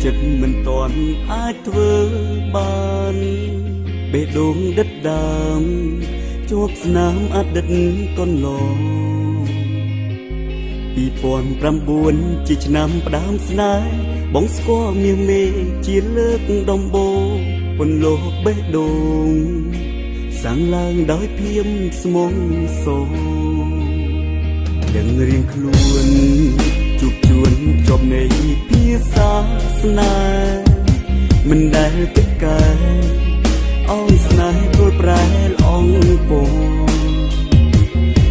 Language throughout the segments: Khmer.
ចិត្តមិនតាន់អាចធ្វើបានបេះដូងដិតដាមជាប់ស្នាមអតីតកន្លង2009ជាឆ្នាំផ្ដើមស្នេហ៍បងស្គាល់មាសមេជាលើកដំបូងពន្លកបេះដូងសាំងឡើងដោយភាពស្មងសរដឹងរៀងខ្លួនជួបជួនជាប់នៃភាសាស្នេហ៍មិនដែលគិតកែអោយស្នេហ៍ព្រួលប្រែលអងពង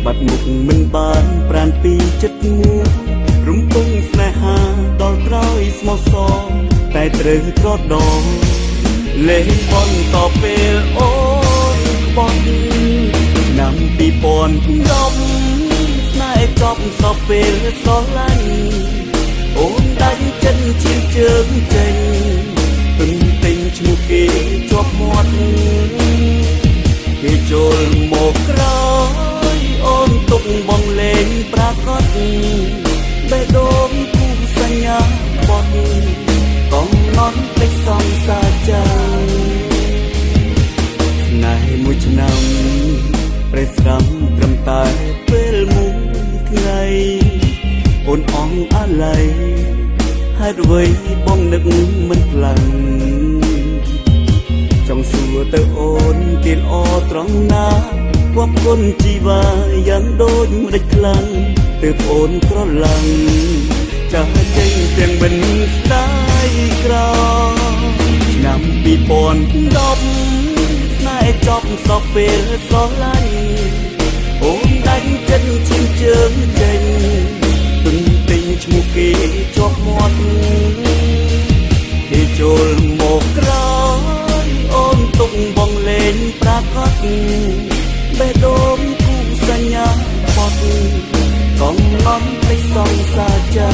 បាត់មុខមិនបានប្រានពីចិត្តមួរំពឹងស្នេហាដល់ក្រោយស្មោះសរតែត្រូវត្រដងលេងបន្តពេលអូនបត់ឆ្នាំ2010ស្នេហ៍ចប់សពពេលស្រឡាញ់អូនដាច់ចិត្តជាជើងចេញទន្ទិញឈ្មោះគេជាប់មាត់គេចូលមកក្រោយអូនទុកបងលេងប្រាកដបេះដូងគូសញ្ញាបត់កំណត់ពេកសងសាចាស្នេហ៍មួយឆ្នាំប្រេះស្រាំត្រឹមតែពេលមួយថ្ងៃអូនអងអាឡ័យហេតុអ្វីបងនឹកមិនខ្លាំងចង់សួរទៅអូនគេល្អត្រង់ណាគប់គុណជីវាយ៉ាងដូចម្ដេចខ្លាំងទើបអូនក្រឡាំងចាស់ចេញទាំងមិនស្ដាយក្រឆ្នាំ2010ស្នេហ៍ចប់សពពេលស្រឡាញ់អូនដាច់ចិត្តឈាមជើងចេញទន្ទិញឈ្មោះគេជាប់មាត់គេចូលមកក្រោយអូនទុកបងលេងប្រាកដបេះដូងគូសញ្ញាបត់កំណត់ពេកសងសាចា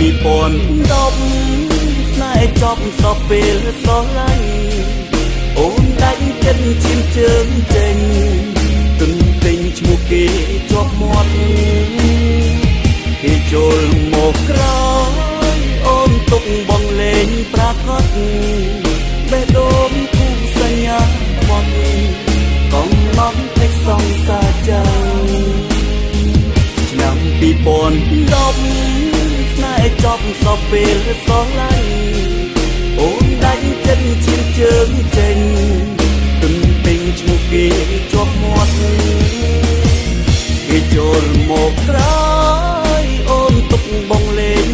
2010ស្នេហ៍ចប់សពពេលស្រឡាញ់អូនដាច់ចិត្តឈាមជើងចេញទន្ទិញឈ្មោះគេជាប់មាត់គេចូលមកក្រោយអូនទុកបងលេងប្រាកដបេះដូងគូសញ្ញាបត់កំណត់ពេកសងសាចាឆ្នាំ2010ស្នេហ៍ចប់សពពេលស្រឡាញ់អូនដាច់ចិត្តឈាមជើងចេញទន្ទិញឈ្មោះគេជាប់មាត់គេចូលមកក្រោយអូនទុកបងលេង